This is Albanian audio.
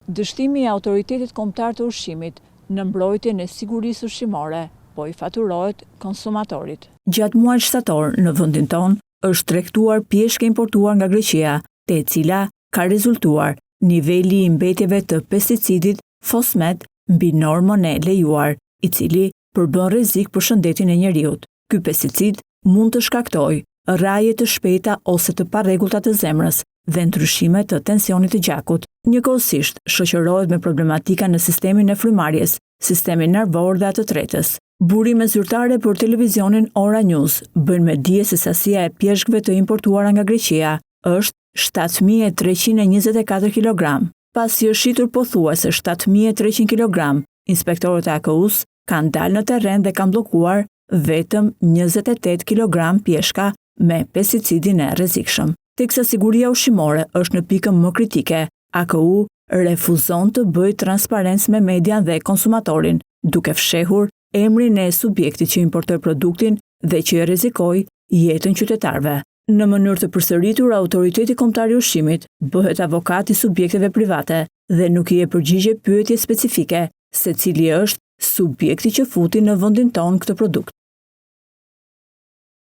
Dështimi i Autoritetit Kombëtar të Ushqimit në mbrojtjen e sigurisë ushqimore, po i faturohet konsumatorit. Gjatë muajit shtator në vendin tonë është tregtuar pjeshkë importuar nga Greqia, te cila ka rezultuar niveli i mbetjeve të pesticidit Fosmet mbi normën e lejuar, i cili përbën rrezik për shëndetin e njeriut. Ky pesticid mund të shkaktojë rraje të shpejta ose të parregullta të zemrës dhe ndryshime të tensionit të gjakut. Njëkohësisht shoqërohet me problematika në sistemin e frymarrjes, sistemin nervor dhe atë të tretës. Burime zyrtare për televizionin Ora News bën me dije se sasia e pjeshkëve të importuara nga Greqia është 7.324 kg. Pasi është shitur pothuajse 7.300 kg, inspektorët e AKU-s kanë dalë në terren dhe kanë bllokuar vetëm 28 kg pjeshka me pesticidin e rrezikshëm. Teksa siguria ushqimore është në pikën më kritike, AKU refuzon të bëjë transparencë me median dhe konsumatorin, duke fshehur emrin e subjektit që importoi produktin dhe që e rrezikoi jetën qytetarëve. Në mënyrë të përsëritur, Autoriteti Kombëtar i Ushqimit bëhet avokat i subjekteve private dhe nuk i jep përgjigje pyetje specifike se cili është subjekti që futi në vendin tonë këtë produkt.